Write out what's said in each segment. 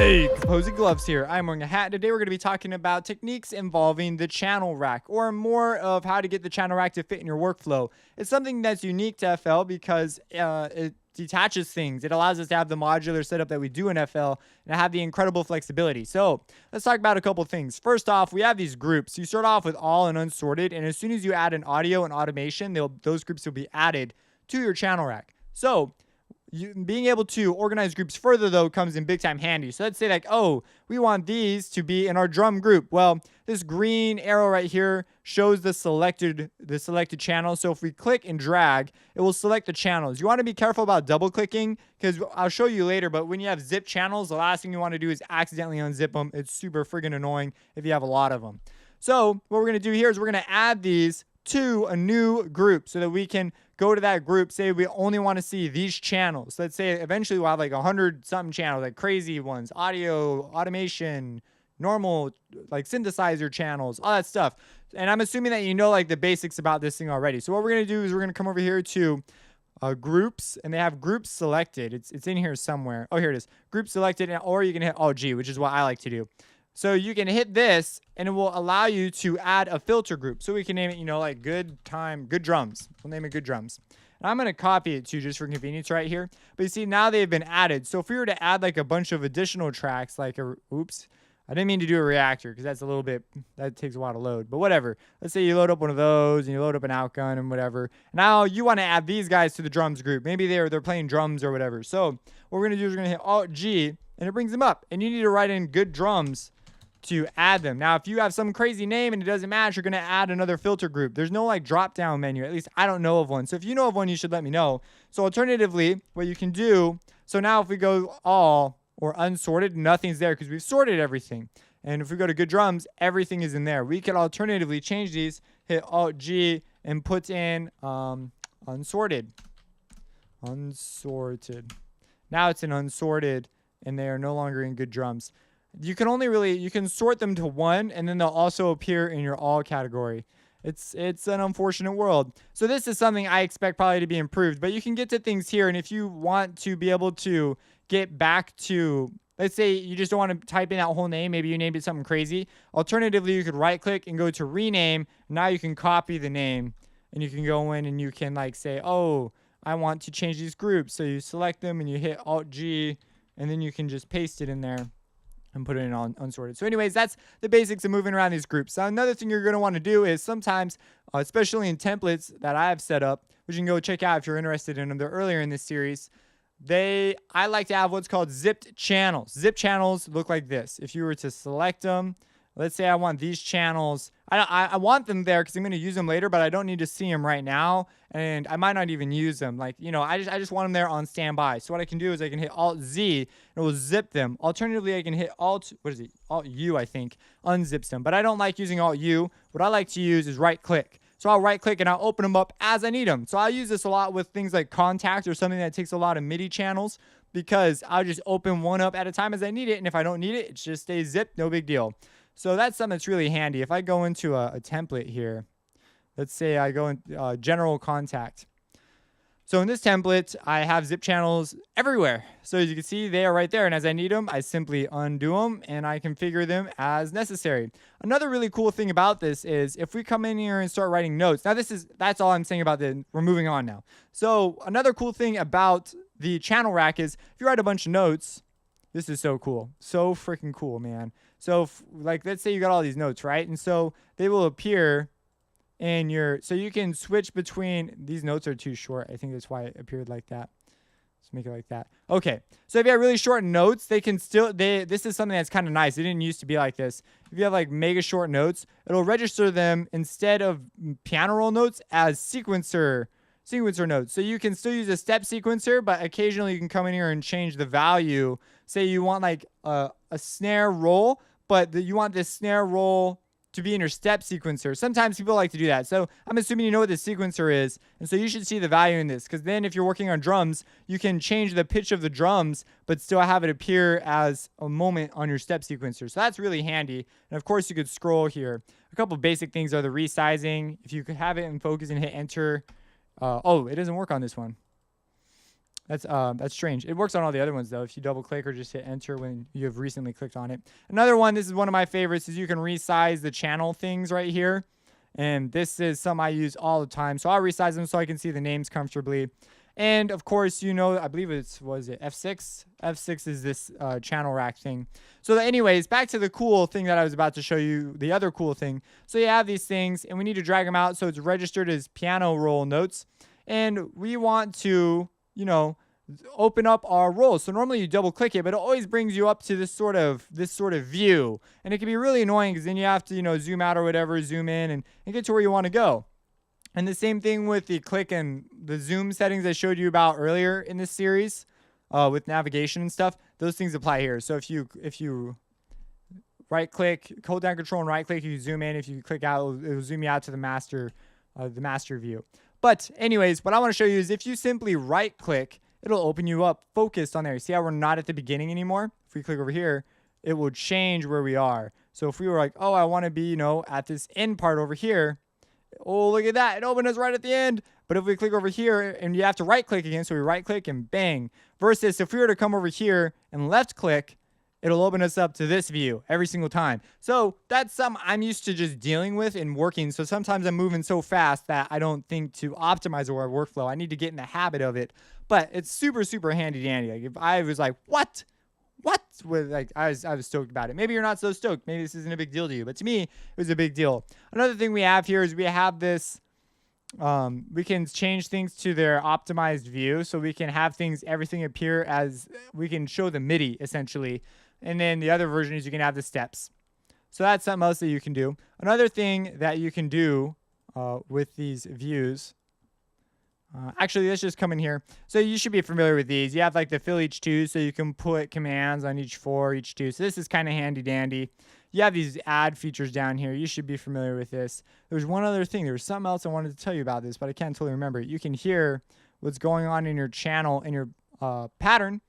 Hey, Composing Gloves here. I'm wearing a hat. Today we're going to be talking about techniques involving the channel rack, or more of how to get the channel rack to fit in your workflow. It's something that's unique to FL because it detaches things. It allows us to have the modular setup that we do in FL and have the incredible flexibility. So let's talk about a couple things. First off, we have these groups. You start off with all and unsorted, and as soon as you add an audio and automation, those groups will be added to your channel rack. So being able to organize groups further, though, comes in big time handy. So let's say like, oh, we want these to be in our drum group. Well, this green arrow right here shows the selected channel. So if we click and drag, it will select the channels. You want to be careful about double clicking because I'll show you later, but when you have zip channels, the last thing you want to do is accidentally unzip them. It's super friggin' annoying if you have a lot of them. So what we're going to do here is we're going to add these to a new group so that we can go to that group, say we only want to see these channels. Let's say eventually we'll have like 100 something channels, like crazy ones, audio, automation, normal, like synthesizer channels, all that stuff. And I'm assuming that you know like the basics about this thing already. So what we're going to do is we're going to come over here to groups, and they have groups selected. It's in here somewhere. Oh, here it is. Group selected, or you can hit Alt-G, which is what I like to do. So you can hit this, and it will allow you to add a filter group. So we can name it, you know, like good drums. We'll name it good drums. And I'm going to copy it too, just for convenience right here. But you see, now they've been added. So if we were to add like a bunch of additional tracks, like oops, I didn't mean to do a reactor because that's a little bit, that takes a while to load. But whatever. Let's say you load up one of those and you load up an outgun and whatever. Now you want to add these guys to the drums group. Maybe they're playing drums or whatever. So what we're going to do is we're going to hit Alt-G, and it brings them up. And you need to write in good drums to add them. Now, if you have some crazy name and it doesn't match, you're going to add another filter group. There's no like drop down menu. At least I don't know of one. So if you know of one, you should let me know. So alternatively, what you can do, so now if we go all or unsorted, nothing's there because we've sorted everything. And if we go to good drums, everything is in there. We could alternatively change these, hit Alt-G, and put in unsorted. Unsorted. Now it's an unsorted, and they are no longer in good drums. You can you can sort them to one, and then they'll also appear in your all category. It's an unfortunate world. So this is something I expect probably to be improved, but you can get to things here. And if you want to be able to get back to, let's say you just don't want to type in that whole name, maybe you named it something crazy. Alternatively, you could right click and go to rename. Now you can copy the name, and you can go in and you can like say, oh, I want to change these groups. So you select them and you hit Alt-G, and then you can just paste it in there and put it in on unsorted. So anyways, that's the basics of moving around these groups. Now, another thing you're going to want to do is sometimes, especially in templates that I have set up, which you can go check out if you're interested in them, they're earlier in this series, I like to have what's called zipped channels. Zip channels look like this. If you were to select them, let's say I want these channels. I want them there because I'm going to use them later, but I don't need to see them right now, and I might not even use them. Like, you know, I just want them there on standby. So what I can do is I can hit Alt-Z, and it will zip them. Alternatively, I can hit Alt-U, I think, unzips them. But I don't like using Alt-U. What I like to use is right-click. So I'll right-click, and I'll open them up as I need them. So I use this a lot with things like Contact or something that takes a lot of MIDI channels, because I'll just open one up at a time as I need it, and if I don't need it, it just stays zipped, no big deal. So that's something that's really handy. If I go into a template here, let's say I go in general contact. So in this template, I have zip channels everywhere. So as you can see, they are right there. And as I need them, I simply undo them and I configure them as necessary. Another really cool thing about this is if we come in here and start writing notes. Now that's all I'm saying about we're moving on now. So another cool thing about the channel rack is if you write a bunch of notes, this is so cool. So freaking cool, man. So like, let's say you got all these notes, right? And so they will appear in so you can switch between, these notes are too short. I think that's why it appeared like that. Let's make it like that. Okay. So if you have really short notes, this is something that's kind of nice. It didn't used to be like this. If you have like mega short notes, it'll register them instead of piano roll notes as sequencer notes. So you can still use a step sequencer, but occasionally you can come in here and change the value. Say you want like a snare roll, but you want this snare roll to be in your step sequencer. Sometimes people like to do that. So I'm assuming you know what the sequencer is. And so you should see the value in this, because then if you're working on drums, you can change the pitch of the drums, but still have it appear as a moment on your step sequencer. So that's really handy. And of course you could scroll here. A couple basic things are the resizing. If you could have it in focus and hit enter. Oh, it doesn't work on this one. That's strange. It works on all the other ones though. If you double click or just hit enter when you have recently clicked on it. Another one, this is one of my favorites, is you can resize the channel things right here. And this is something I use all the time. So I'll resize them so I can see the names comfortably. And of course, you know, I believe was it F6? F6 is this channel rack thing. So anyways, back to the cool thing that I was about to show you, the other cool thing. So you have these things and we need to drag them out so it's registered as piano roll notes. And we want to, you know, open up our rolls. So normally you double click it, but it always brings you up to this sort of view. And it can be really annoying because then you have to, you know, zoom out or whatever, zoom in and get to where you want to go. And the same thing with the click and the zoom settings I showed you about earlier in this series with navigation and stuff. Those things apply here. So if you right click, hold down control and right click, you zoom in. If you click out, it'll zoom you out to the master view. But anyways, what I want to show you is if you simply right click, it'll open you up focused on there. See how we're not at the beginning anymore? If we click over here, it will change where we are. So if we were like, oh, I want to be, you know, at this end part over here. Oh, look at that. It opened us right at the end. But if we click over here and you have to right click again, so we right click and bang. Versus if we were to come over here and left click, it'll open us up to this view every single time. So that's something I'm used to just dealing with and working. So sometimes I'm moving so fast that I don't think to optimize our workflow. I need to get in the habit of it. But it's super, super handy dandy. Like if I was like, what? With like I was stoked about it. Maybe you're not so stoked. Maybe this isn't a big deal to you. But to me, it was a big deal. Another thing we have here is we have this. We can change things to their optimized view. So we can have everything appear as we can show the MIDI essentially. And then the other version is you can have the steps. So that's something else that you can do. Another thing that you can do with these views. Actually, let's just come in here. So you should be familiar with these. You have like the fill each two, so you can put commands on each for each two. So this is kind of handy dandy. You have these add features down here. You should be familiar with this. There's one other thing. There was something else I wanted to tell you about this, but I can't totally remember. You can hear what's going on in your channel, in your pattern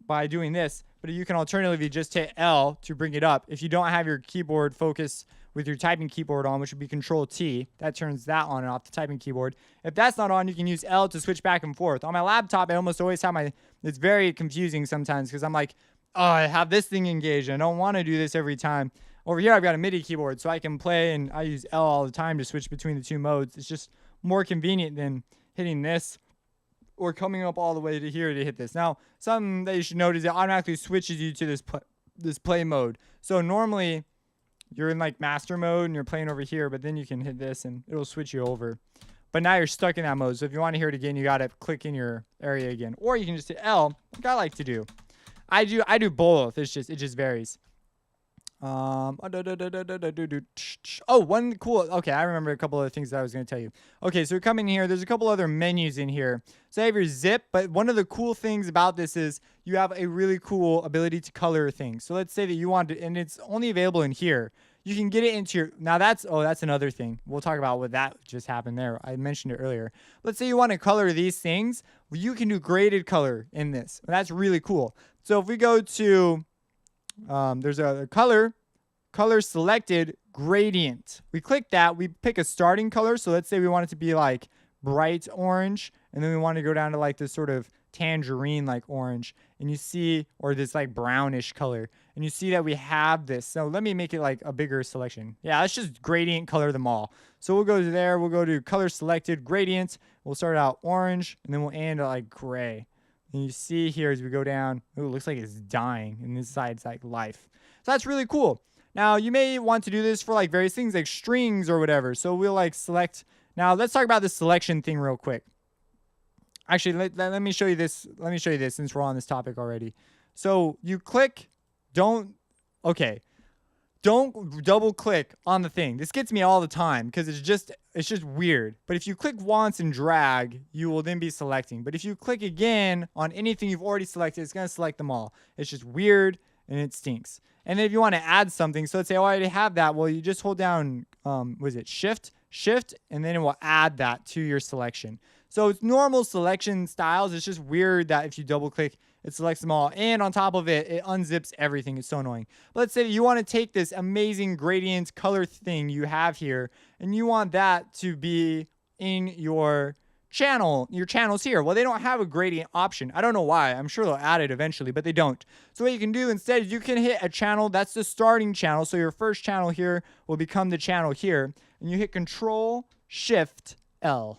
by doing this. But you can alternatively just hit L to bring it up. If you don't have your keyboard focus with your typing keyboard on, which would be Control T, that turns that on and off the typing keyboard. If that's not on, you can use L to switch back and forth. On my laptop, I almost always have it's very confusing sometimes because I'm like, oh, I have this thing engaged. I don't want to do this every time. Over here, I've got a MIDI keyboard, so I can play, and I use L all the time to switch between the two modes. It's just more convenient than hitting this or coming up all the way to here to hit this. Now, something that you should note is it automatically switches you to this play mode. So normally, you're in like master mode and you're playing over here, but then you can hit this and it'll switch you over. But now you're stuck in that mode. So if you want to hear it again, you got to click in your area again. Or you can just hit L, like I like to do. I do both. It just varies. Oh, one cool. Okay, I remember a couple other things that I was going to tell you. Okay, so we come in here. There's a couple other menus in here. So I have your zip, but one of the cool things about this is you have a really cool ability to color things. So let's say that you want to, and it's only available in here. You can get it into your, now that's another thing. We'll talk about what that just happened there. I mentioned it earlier. Let's say you want to color these things. Well, you can do graded color in this. That's really cool. So if we go to, there's a color selected gradient. We click that, we pick a starting color. So let's say we want it to be like bright orange, and then we want to go down to like this sort of tangerine like orange, and you see, or this like brownish color, and you see that we have this. So let me make it like a bigger selection. Yeah, let's just gradient color them all. So we'll go to there, we'll go to color selected gradient. We'll start out orange, and then we'll end at like gray. And you see here as we go down, ooh, it looks like it's dying, and this side's like life. So that's really cool. Now, you may want to do this for like various things like strings or whatever. So we'll like select. Now, let's talk about the selection thing real quick. Actually, let me show you this. Let me show you this since we're on this topic already. So you click, don't double click on the thing. This gets me all the time because it's just weird. But if you click once and drag, you will then be selecting. But if you click again on anything you've already selected, it's going to select them all. It's just weird and it stinks. And then if you want to add something, so let's say, oh, I already have that. Well, you just hold down, Shift, and then it will add that to your selection. So it's normal selection styles. It's just weird that if you double click, it selects them all. And on top of it, it unzips everything. It's so annoying. But let's say you want to take this amazing gradient color thing you have here, and you want that to be in your your channels here. Well, they don't have a gradient option. I don't know why. I'm sure they'll add it eventually, but they don't. So what you can do instead is you can hit a channel. That's the starting channel. So your first channel here will become the channel here. And you hit Control Shift L.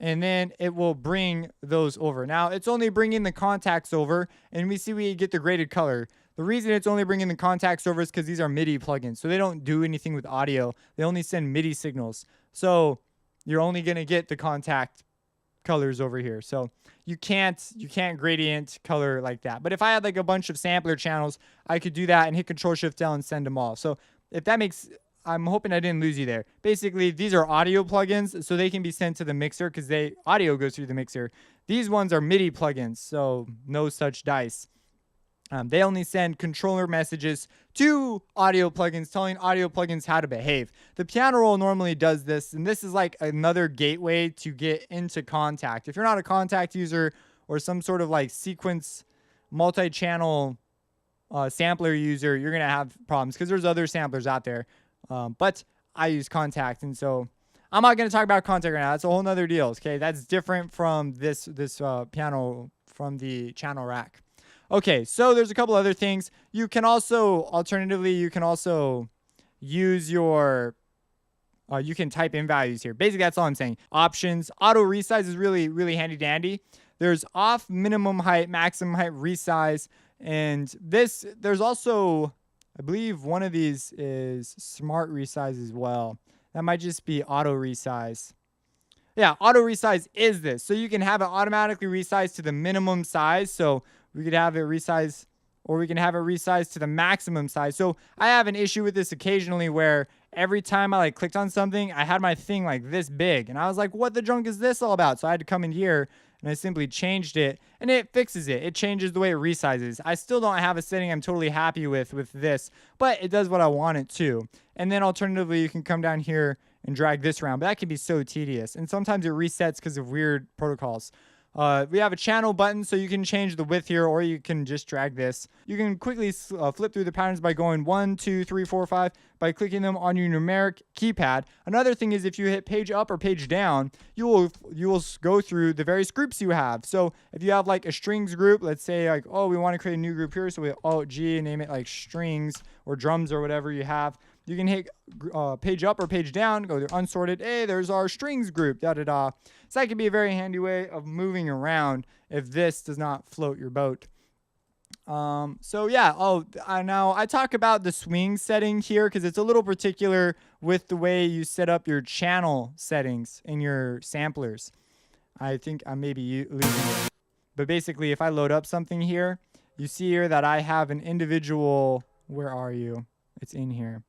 And then it will bring those over. Now, it's only bringing the contacts over, and we get the graded color. The reason it's only bringing the contacts over is because these are MIDI plugins. So they don't do anything with audio. They only send MIDI signals. So you're only going to get the contact colors over here. So you can't gradient color like that. But if I had like a bunch of sampler channels, I could do that and hit Control Shift L and send them all. So if that makes... I'm hoping I didn't lose you there. Basically, these are audio plugins, so they can be sent to the mixer because audio goes through the mixer. These ones are MIDI plugins, so no such dice. They only send controller messages to audio plugins, telling audio plugins how to behave. The piano roll normally does this, and this is like another gateway to get into Kontakt. If you're not a Kontakt user or some sort of like sequence multi-channel sampler user, you're going to have problems because there's other samplers out there. But I use Kontakt, and so I'm not going to talk about Kontakt right now. That's a whole nother deal. Okay, that's different from this piano from the channel rack. Okay, so there's a couple other things. You can also, alternatively, use your, you can type in values here. Basically, that's all I'm saying. Options, auto resize is really, really handy dandy. There's off, minimum height, maximum height, resize, and there's also, I believe one of these is smart resize as well. That might just be auto resize. Yeah, auto resize is this. So you can have it automatically resize to the minimum size. So we could have it resize, or we can have it resize to the maximum size. So I have an issue with this occasionally where every time I like clicked on something, I had my thing like this big. And I was like, what the junk is this all about? So I had to come in here and I simply changed it, and it fixes it. It changes the way it resizes. I still don't have a setting I'm totally happy with this, but it does what I want it to. And then alternatively, you can come down here and drag this around, but that can be so tedious. And sometimes it resets because of weird protocols. We have a channel button, so you can change the width here, or you can just drag this. You can quickly flip through the patterns by going 1, 2, 3, 4, 5 by clicking them on your numeric keypad. Another thing is if you hit page up or page down, you will go through the various groups you have. So if you have like a strings group, let's say like, oh, we want to create a new group here, so we Alt G and name it like strings or drums or whatever you have. You can hit page up or page down, go to unsorted. Hey, there's our strings group, da-da-da. So that can be a very handy way of moving around if this does not float your boat. So yeah, now I talk about the swing setting here because it's a little particular with the way you set up your channel settings in your samplers. I think I may be losing it. But basically, if I load up something here, you see here that I have an individual, where are you? It's in here.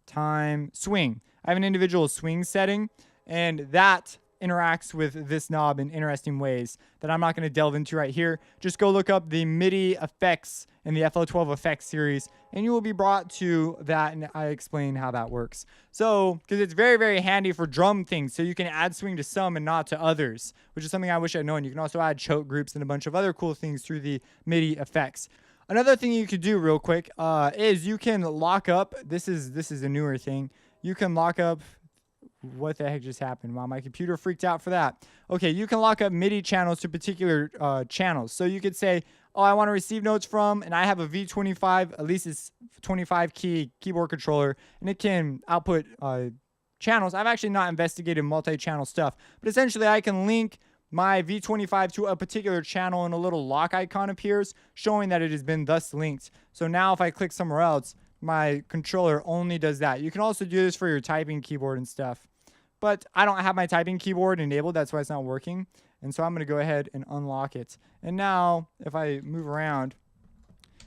Time swing. I have an individual swing setting, and that interacts with this knob in interesting ways that I'm not going to delve into right here. Just go look up the MIDI effects in the FL12 effects series, and you will be brought to that, and I explain how that works. So, because it's very, very handy for drum things, so you can add swing to some and not to others, which is something I wish I'd known. You can also add choke groups and a bunch of other cool things through the MIDI effects. Another thing you could do real quick is you can lock up. This is a newer thing. You can lock up. What the heck just happened? Wow, my computer freaked out for that. Okay, you can lock up MIDI channels to particular channels. So you could say, oh, I want to receive notes from, and I have a V25, at least it's 25 key keyboard controller, and it can output channels. I've actually not investigated multi-channel stuff, but essentially I can link my V25 to a particular channel, and a little lock icon appears showing that it has been thus linked. So now if I click somewhere else, my controller only does that. You can also do this for your typing keyboard and stuff. But I don't have my typing keyboard enabled. That's why it's not working. And so I'm going to go ahead and unlock it. And now if I move around,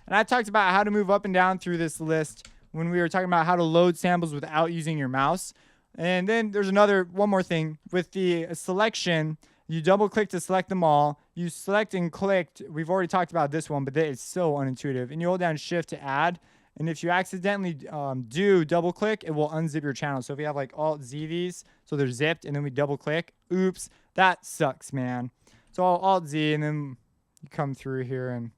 and I talked about how to move up and down through this list when we were talking about how to load samples without using your mouse. And then there's one more thing. With the selection, you double click to select them all. You select and clicked. We've already talked about this one, but it's so unintuitive. And you hold down Shift to add. And if you accidentally do double click, it will unzip your channel. So if you have like Alt Z these, so they're zipped, and then we double click, oops, that sucks, man. So I'll Alt Z, and then you come through here and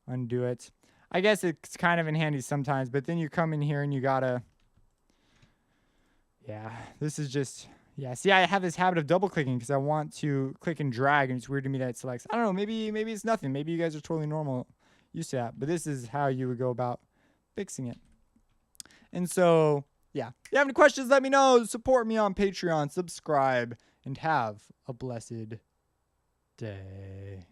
undo it. I guess it's kind of in handy sometimes, but then you come in here and you gotta, yeah, this is just, Yeah, see, I have this habit of double clicking because I want to click and drag, and it's weird to me that it selects. I don't know, maybe it's nothing. Maybe you guys are totally normal, used to that. But this is how you would go about fixing it. And so, yeah. If you have any questions, let me know. Support me on Patreon, subscribe, and have a blessed day.